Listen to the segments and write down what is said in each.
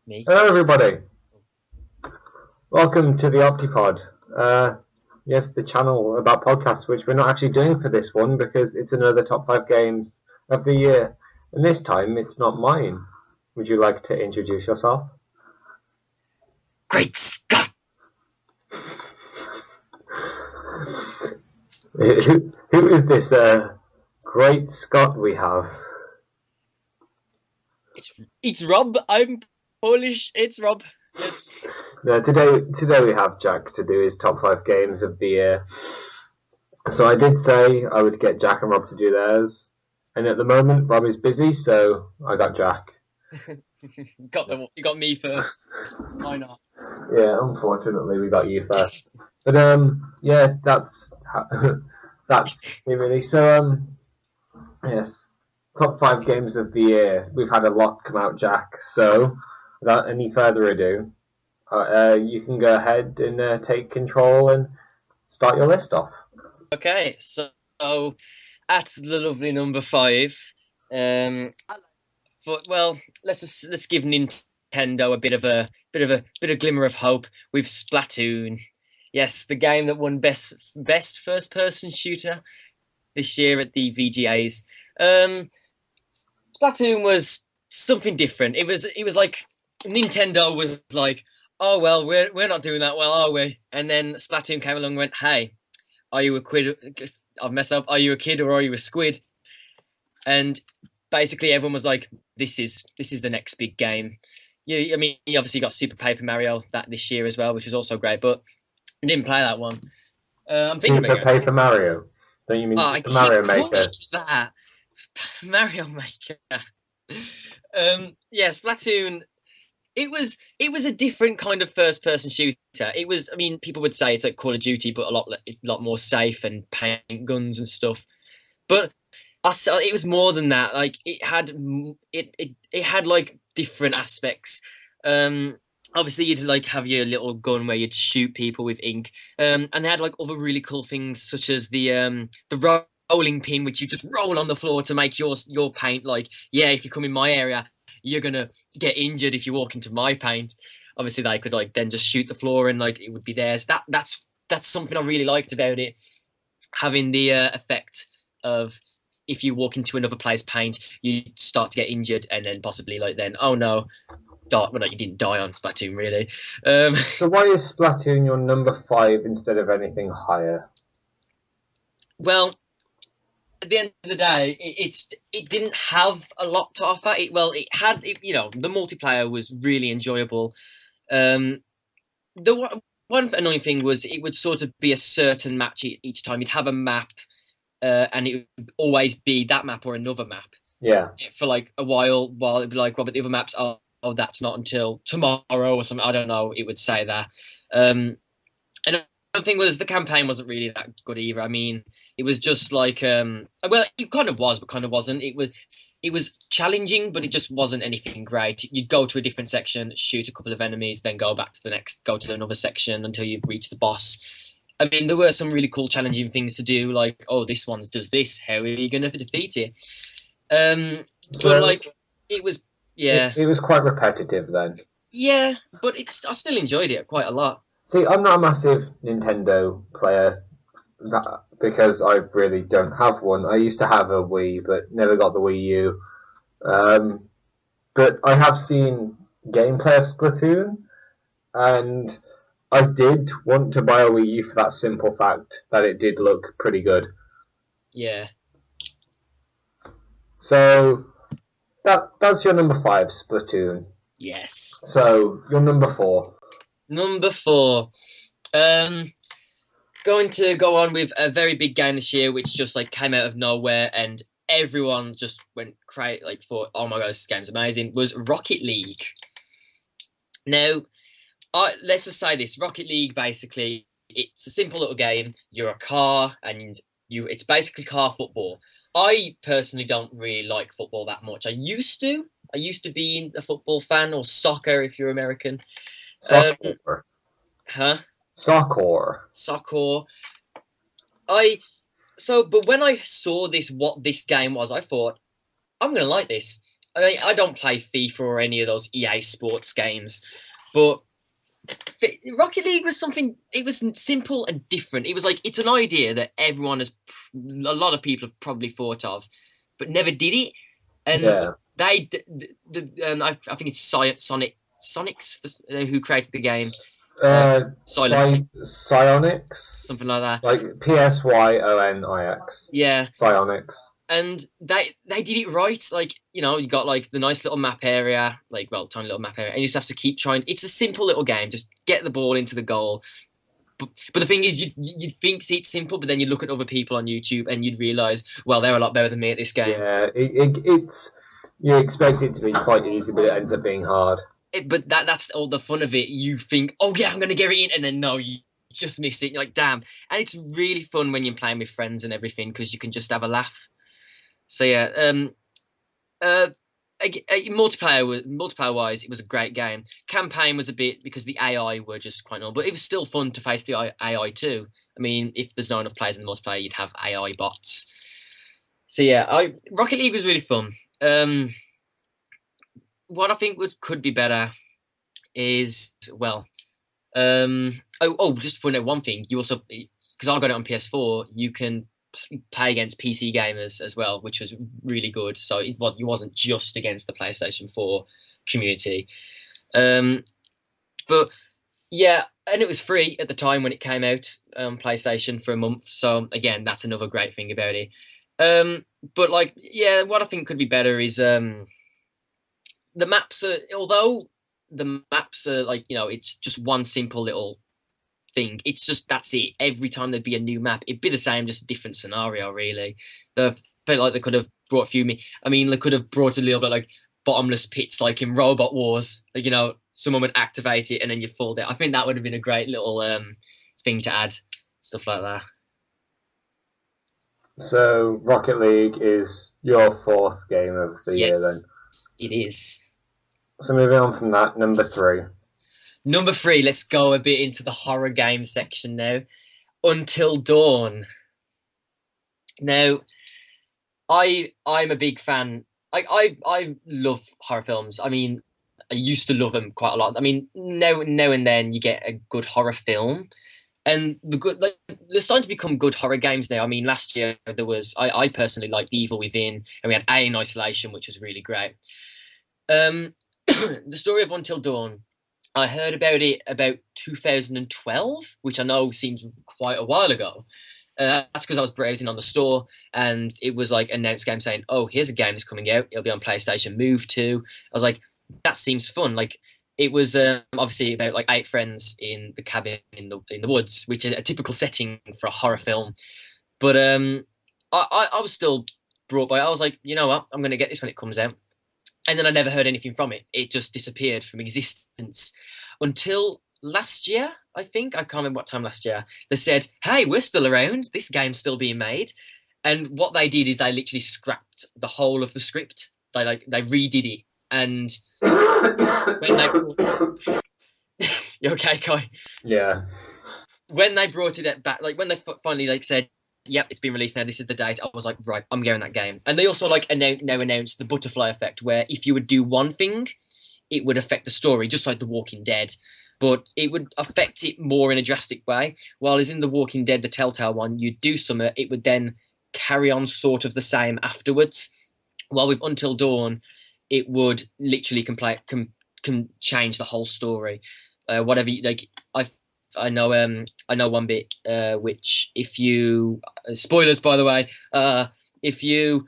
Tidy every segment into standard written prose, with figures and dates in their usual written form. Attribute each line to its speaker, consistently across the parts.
Speaker 1: Me.
Speaker 2: Hello, everybody. Welcome to the OptiPod. Yes, the channel about podcasts, which we're not actually doing for this one because it's another top five games of the year. And this time, it's not mine. Would you like to introduce yourself?
Speaker 1: Great Scott!
Speaker 2: Who is this great Scot we have?
Speaker 1: It's Rob. I'm Polish. It's Rob. Yes.
Speaker 2: Today we have Jack to do his top five games of the year. So I did say I would get Jack and Rob to do theirs, and at the moment Rob is busy, so I got Jack.
Speaker 1: You got me first. Why not?
Speaker 2: Yeah, unfortunately, we got you first. But yeah, that's it really. So yes, top five games of the year. We've had a lot come out, Jack. So without any further ado, you can go ahead and take control and start your list off.
Speaker 1: Okay, so at the lovely number five, um, well, let's give Nintendo a bit of glimmer of hope with Splatoon. Yes, the game that won best first person shooter this year at the VGAs. Splatoon was something different. It was like Nintendo was like, oh well, we're not doing that well, are we? And then Splatoon came along and went, hey, are you a quid? I've messed up. Are you a kid or are you a squid? And basically everyone was like, this is the next big game. I mean, you obviously got Super Paper Mario that this year as well, which was also great, but I didn't play that one. I'm thinking about
Speaker 2: Super
Speaker 1: going to see.
Speaker 2: Paper Mario. Don't you mean
Speaker 1: Oh, I
Speaker 2: Super
Speaker 1: keep
Speaker 2: Mario
Speaker 1: calling
Speaker 2: Maker?
Speaker 1: it that. Mario Maker. Yeah, Splatoon. It was a different kind of first person shooter. It was, I mean, people would say it's like Call of Duty, but a lot more safe and paint guns and stuff. But it was more than that. Like it had like different aspects. Um, Obviously you'd like have your little gun where you'd shoot people with ink. And they had like other really cool things such as the rolling pin, which you just roll on the floor to make your paint. Like, yeah, if you come in my area, you're gonna get injured if you walk into my paint. Obviously, they could like then just shoot the floor and like it would be theirs. That's something I really liked about it, having the effect of if you walk into another player's paint, you start to get injured, and then possibly like then, oh no, well, no, you didn't die on Splatoon really. Um,
Speaker 2: So why is Splatoon your number five instead of anything higher?
Speaker 1: well, at the end of the day, it didn't have a lot to offer. It had the multiplayer was really enjoyable. Um, the one annoying thing was it would sort of be a certain match each time. You'd have a map, and it would always be that map or another map
Speaker 2: Yeah.
Speaker 1: for like a while it'd be like, Robert, the other maps, oh, that's not until tomorrow or something. I don't know. It would say that. And the thing was, the campaign wasn't really that good either. I mean, it was just like, well, it kind of was, but kind of wasn't. It was challenging, but it just wasn't anything great. You'd go to a different section, shoot a couple of enemies, then go back to the next, go to another section until you reach the boss. I mean, there were some really cool, challenging things to do, like, oh, this one does this. How are you going to defeat it? But
Speaker 2: So
Speaker 1: like, it was, yeah,
Speaker 2: it was quite repetitive then.
Speaker 1: yeah, but I still enjoyed it quite a lot.
Speaker 2: See, I'm not a massive Nintendo player because I really don't have one. I used to have a Wii, but never got the Wii U. Um, but I have seen gameplay of Splatoon, and I did want to buy a Wii U for that simple fact that it did look pretty good.
Speaker 1: Yeah.
Speaker 2: So that's your number five, Splatoon.
Speaker 1: Yes.
Speaker 2: So your number four.
Speaker 1: Number four. Um, Going to go on with a very big game this year, which just like came out of nowhere, and everyone just went crazy, like thought, "Oh my god, this game's amazing." Was Rocket League. Now, let's just say this: Rocket League, basically, it's a simple little game. You're a car, and it's basically car football. I personally don't really like football that much. I used to be a football fan, or soccer if you're American. Um,
Speaker 2: Soccer.
Speaker 1: huh?
Speaker 2: Soccer.
Speaker 1: Soccer. But when I saw what this game was, I thought I'm gonna like this. I mean, I don't play FIFA or any of those EA Sports games, but Rocket League was something. It was simple and different. It was like it's an idea that everyone has, a lot of people have probably thought of, but never did it. And
Speaker 2: Yeah.
Speaker 1: they, I think it's Sonics who created the game, Silent Hill,
Speaker 2: Psionics,
Speaker 1: something like that.
Speaker 2: like Psyonix,
Speaker 1: Yeah,
Speaker 2: Psionics.
Speaker 1: and they did it right. Like you got like the nice little map area, like tiny little map area, and you just have to keep trying. It's a simple little game. Just get the ball into the goal. But the thing is, you'd think it's simple, but then you look at other people on YouTube and you'd realize, well, they're a lot better than me at this game.
Speaker 2: Yeah, it's you expect it to be quite easy, but it ends up being hard.
Speaker 1: But that's all the fun of it. You think, oh yeah, I'm gonna get it in, and then no, you just miss it. You're like, damn. And it's really fun when you're playing with friends and everything because you can just have a laugh. So yeah, uh, multiplayer wise, it was a great game. Campaign was a bit because the AI were just quite normal, but it was still fun to face the AI too. I mean, if there's not enough players in the multiplayer, you'd have AI bots. So yeah, Rocket League was really fun. What I think could be better is just to point out one thing. You also, because I got it on PS4, you can play against PC gamers as well, which was really good. So it wasn't just against the PlayStation 4 community. But yeah, and it was free at the time when it came out on PlayStation for a month. So again, that's another great thing about it. But like, yeah, what I think could be better is the maps are, although the maps are like, it's just one simple little thing. It's just that's it. Every time there'd be a new map, it'd be the same, just a different scenario. Really, I felt like they could have brought a few. I mean, they could have brought a little bit like bottomless pits, like in Robot Wars. Like someone would activate it and then you fall down. I think that would have been a great little thing to add, stuff like that.
Speaker 2: So Rocket League is your fourth game of the year, then.
Speaker 1: Yes, it is.
Speaker 2: So moving on from that, number three.
Speaker 1: Number three. Let's go a bit into the horror game section now. Until Dawn. Now, I'm a big fan. I love horror films. I mean, I used to love them quite a lot. I mean, now and then you get a good horror film, and they're starting to become good horror games now. I mean, last year there was I personally liked The Evil Within, and we had Alien Isolation, which was really great. The story of Until Dawn. I heard about it about 2012, which I know seems quite a while ago. That's because I was browsing on the store and it was like announced game saying, "Oh, here's a game that's coming out. It'll be on PlayStation Move 2." I was like, "That seems fun." Like it was obviously about like 8 friends in the cabin in the woods, which is a typical setting for a horror film. But I was still brought by. I was like, you know what? I'm going to get this when it comes out. And then I never heard anything from it. It just disappeared from existence until last year, I think. I can't remember what time last year. They said, "Hey, we're still around. This game's still being made." And what they did is they literally scrapped the whole of the script. They redid it. And when they you okay, Kai?
Speaker 2: Yeah.
Speaker 1: When they brought it back, like when they finally like said, "Yep, it's been released now. This is the date." I was like, right, I'm getting that game. And they also like now announced the butterfly effect, where if you would do one thing, it would affect the story, just like The Walking Dead. But it would affect it more in a drastic way. While as in The Walking Dead, the Telltale one, you'd do something, it would then carry on sort of the same afterwards. While with Until Dawn, it would literally can change the whole story. Whatever you like, I know one bit which if you spoilers by the way, if you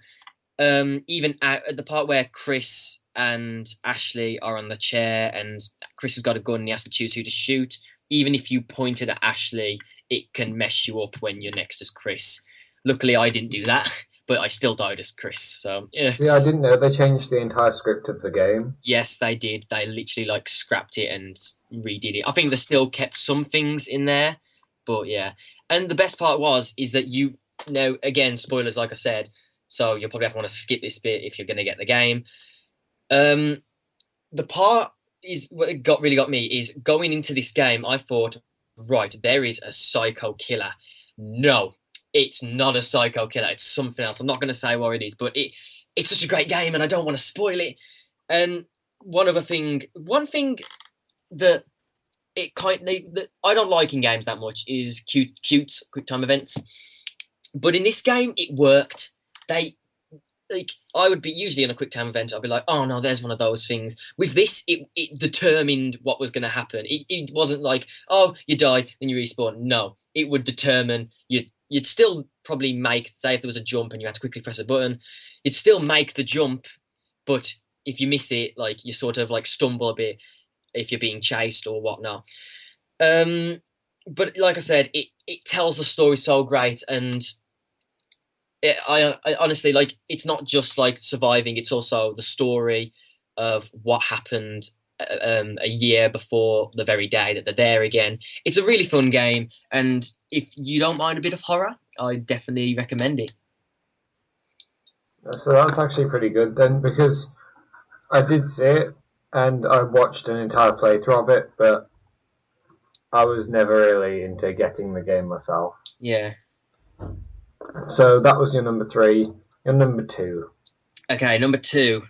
Speaker 1: even at the part where Chris and Ashley are on the chair and Chris has got a gun and he has to choose who to shoot, even if you pointed at Ashley, it can mess you up when you're next as Chris. Luckily I didn't do that, but I still died as Chris. So yeah.
Speaker 2: Yeah, I didn't know they changed the entire script of the game.
Speaker 1: Yes, they did. They literally like scrapped it and redid it. I think they still kept some things in there, but yeah. And the best part is that you know, again, spoilers, like I said, so you'll probably have to want to skip this bit if you're going to get the game. The part is what really got me is going into this game. I thought, right, there is a psycho killer. No, it's not a psycho killer. It's something else. I'm not going to say what it is, but it's such a great game, and I don't want to spoil it. And one thing that that I don't like in games that much is cute quick time events. But in this game, it worked. They like I would be usually in a quick time event. I'd be like, oh no, there's one of those things. With this, it determined what was going to happen. It wasn't like, oh, you die, then you respawn. No, it would determine you'd still probably make, say if there was a jump and you had to quickly press a button, you'd still make the jump, but if you miss it, like you sort of like stumble a bit if you're being chased or whatnot. But like I said, it tells the story so great, and I honestly like it's not just like surviving; it's also the story of what happened a year before the very day that they're there again. It's a really fun game, and if you don't mind a bit of horror, I definitely recommend it.
Speaker 2: So that's actually pretty good then, because I did see it and I watched an entire playthrough of it, but I was never really into getting the game myself.
Speaker 1: Yeah.
Speaker 2: So that was your number 3. Your number 2.
Speaker 1: Okay, number 2,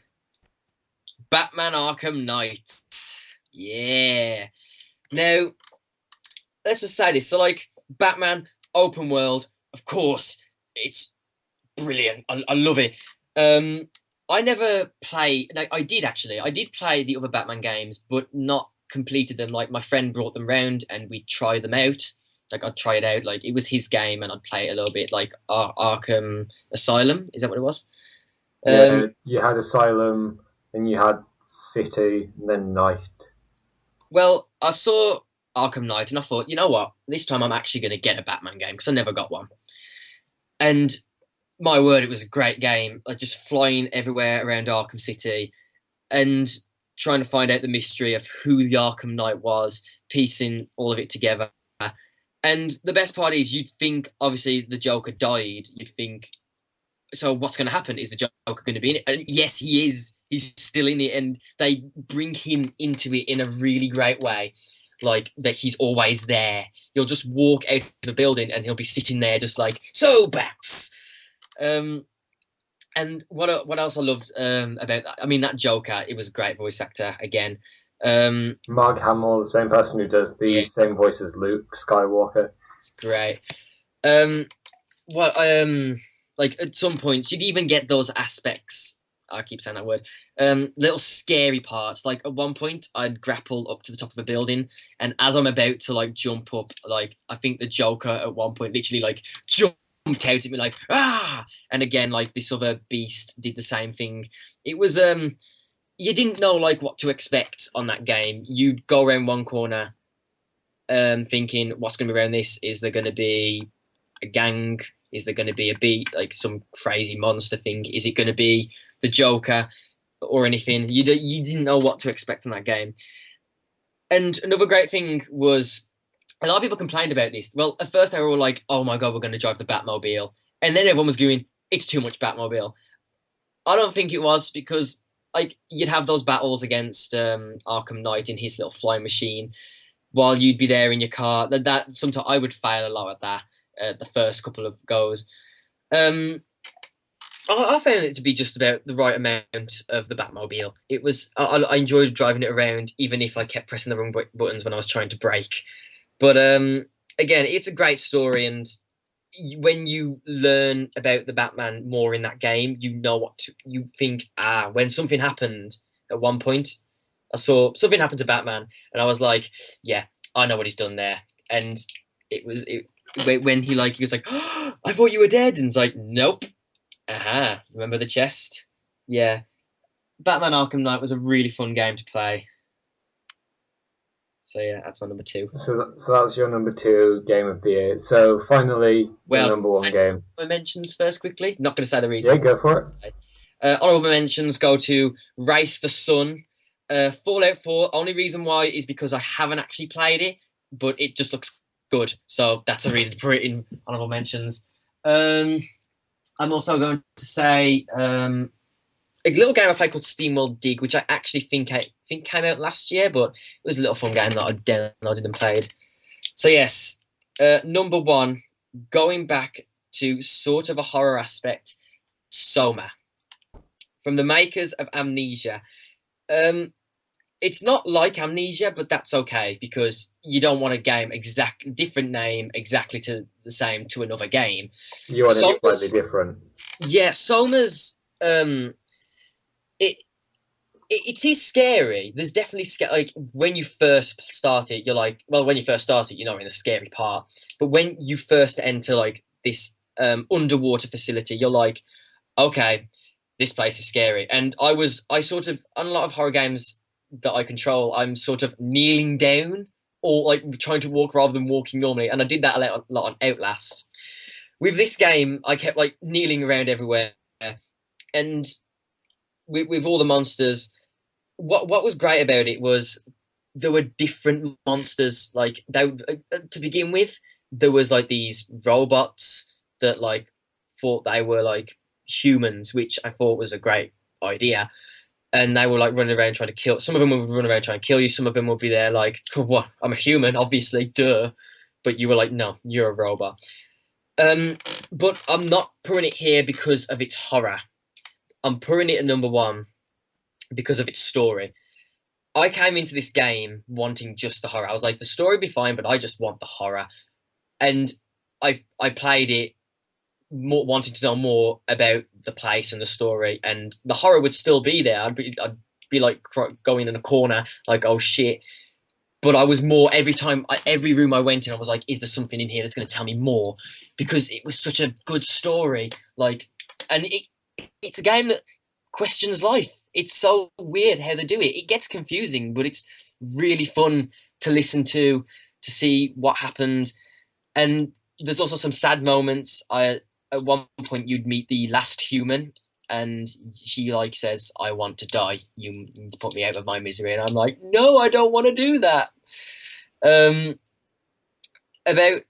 Speaker 1: Batman Arkham Knight. Yeah. Now, let's just say this. So, like, Batman, open world, of course, it's brilliant. I love it. I never play. Like, I did actually. I did play the other Batman games, but not completed them. Like, my friend brought them round, and we tried them out. Like, I'd try it out. Like, it was his game, and I'd play it a little bit. Like Arkham Asylum, is that what it was?
Speaker 2: Yeah, you had Asylum, then you had City, and then Night.
Speaker 1: Well, I saw Arkham Knight, and I thought, you know what? This time I'm actually going to get a Batman game because I never got one. And my word, it was a great game. Like just flying everywhere around Arkham City and trying to find out the mystery of who the Arkham Knight was, piecing all of it together. And the best part is, you'd think obviously the Joker died. You'd think, so what's going to happen? Is the Joker going to be in it? And yes, he is. He's still in it, and they bring him into it in a really great way. Like that, he's always there. You'll just walk out of the building, and he'll be sitting there, just like, so bats. And what else I loved about that? I mean, that Joker, it was a great voice actor again.
Speaker 2: Mark Hamill, the same person who does the
Speaker 1: Yeah,
Speaker 2: same voice as Luke Skywalker.
Speaker 1: it's great. What like at some points you'd even get those aspects. I keep saying that word. Little scary parts. Like at one point, I'd grapple up to the top of a building, and as I'm about to like jump up, like I think the Joker at one point literally like jumped out at me like ah, and again like this other beast did the same thing. It was you didn't know like what to expect on that game. You'd go around one corner, thinking what's going to be around this. Is there going to be a gang? Is there going to be a beat like some crazy monster thing? Is it going to be the Joker or anything? You didn't know what to expect in that game. And another great thing was a lot of people complained about this. Well, at first they were all like, "Oh my god, we're going to drive the Batmobile," and then everyone was going, "It's too much Batmobile." I don't think it was, because like you'd have those battles against Arkham Knight in his little flying machine, while you'd be there in your car. That sometimes I would fail a lot at that. The first couple of goes. I found it to be just about the right amount of the Batmobile. It was I enjoyed driving it around, even if I kept pressing the wrong buttons when I was trying to brake. But again, it's a great story, and when you learn about the Batman more in that game, you know what you think. When something happened at one point, I saw something happen to Batman, and I was like, yeah, I know what he's done there. And when he was like, oh, I thought you were dead, and it's like, nope. Remember the chest? Yeah. Batman Arkham Knight was a really fun game to play. So yeah, that's my number 2.
Speaker 2: So that's your number 2 game of the year. So finally,
Speaker 1: Well,
Speaker 2: the number 1 game.
Speaker 1: mentions first quickly. Not going to say the reason.
Speaker 2: Yeah, go for it.
Speaker 1: Honorable mentions go to Race the Sun, Fallout 4. Only reason why is because I haven't actually played it, but it just looks good. So that's a reason to put it in honorable mentions. I'm also going to say a little game I played called SteamWorld Dig, which I actually think came out last year, but it was a little fun game that I downloaded and played. So yes, number 1, going back to sort of a horror aspect, SOMA. from the makers of Amnesia. It's not like Amnesia, but that's okay because you don't want a game different name exactly to the same to another game.
Speaker 2: You want it slightly
Speaker 1: Soma's
Speaker 2: different.
Speaker 1: yeah, Soma's it it is scary. There's definitely like when you first start it, you're like, well, when you first start it, you're not in the scary part. But when you first enter like this underwater facility, you're like, okay, this place is scary. And I sort of, on a lot of horror games that I control, I'm sort of kneeling down or like trying to walk rather than walking normally. And I did that a lot on Outlast. With this game, I kept like kneeling around everywhere. And with all the monsters, what was great about it was there were different monsters. Like they to begin with, there was like these robots that like thought they were like humans, which I thought was a great idea. And they were like running around trying to kill. Some of them would run around trying to kill you. Some of them would be there like, oh, what? I'm a human, obviously, duh. But you were like, no, you're a robot. But I'm not putting it here because of its horror. I'm putting it at number one because of its story. I came into this game wanting just the horror. I was like, the story would be fine, but I just want the horror. And I played it more wanting to know more about the place and the story, and the horror would still be there. I'd be like going in a corner, like, oh shit. But I was more every time, every room I went in, I was like, is there something in here that's going to tell me more? Because it was such a good story. Like, and it's a game that questions life. It's so weird how they do it. It gets confusing, but it's really fun to listen to see what happened. And there's also some sad moments. At one point you'd meet the last human, and she like says, "I want to die. You need to put me out of my misery." And I'm like, "No, I don't want to do that." About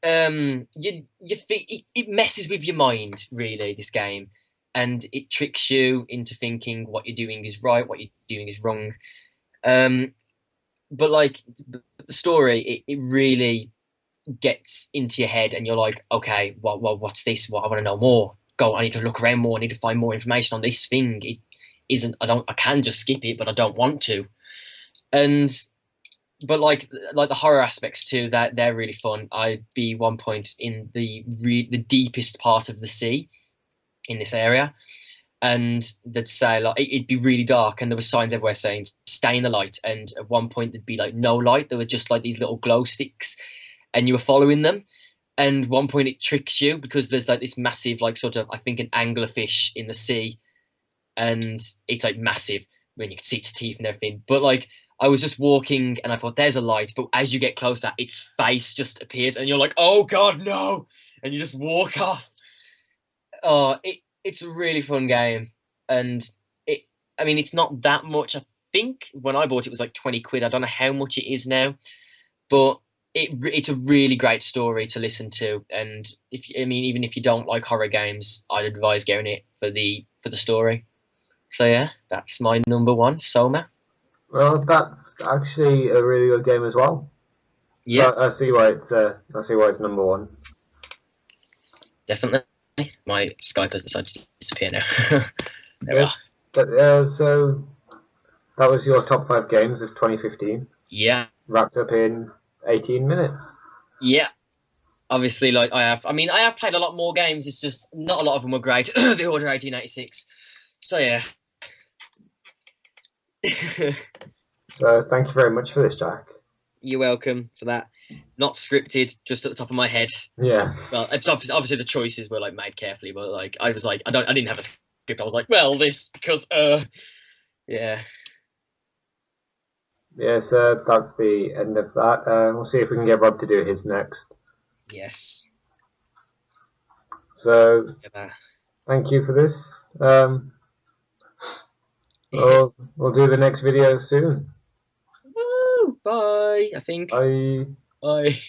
Speaker 1: it messes with your mind, really, this game, and it tricks you into thinking what you're doing is right, what you're doing is wrong. But like the story, it really gets into your head, and you're like, okay, well, what's this? What I want to know more. Go, I need to look around more. I need to find more information on this thing. It isn't. I can just skip it, but I don't want to. And but like the horror aspects too, that they're really fun. I'd be one point in the deepest part of the sea in this area, and they'd say like it'd be really dark, and there were signs everywhere saying stay in the light. And at one point there'd be like no light. There were just like these little glow sticks, and you were following them. And one point it tricks you because there's like this massive, like sort of, I think, an anglerfish in the sea, and it's like massive when you can see its teeth and everything. But like I was just walking and I thought there's a light, but as you get closer, its face just appears, and you're like, oh god, no! And you just walk off. Oh, it's a really fun game, and I mean, it's not that much. I think when I bought it was like 20 quid. I don't know how much it is now, but it's a really great story to listen to. And even if you don't like horror games, I'd advise getting it for the story. So yeah, that's my number one, Soma.
Speaker 2: Well, that's actually a really good game as well.
Speaker 1: Yeah,
Speaker 2: I see why it's number one.
Speaker 1: definitely. My Skype has decided to disappear now. There we are.
Speaker 2: But so that was your top 5 games of 2015.
Speaker 1: Yeah,
Speaker 2: Wrapped up in 18 minutes.
Speaker 1: yeah. Obviously, like I have played a lot more games. It's just not a lot of them were great. The Order 1886. So yeah.
Speaker 2: So thank you very much for this, Jack.
Speaker 1: You're welcome for that. Not scripted, just at the top of my head.
Speaker 2: Yeah.
Speaker 1: Well, obviously the choices were like made carefully, but like I was like, I didn't have a script. I was like, well, this because yeah.
Speaker 2: Yeah, so that's the end of that. We'll see if we can get Rob to do his next.
Speaker 1: Yes.
Speaker 2: So thank you for this. We'll do the next video soon.
Speaker 1: Woo! Bye. I think.
Speaker 2: Bye.
Speaker 1: Bye.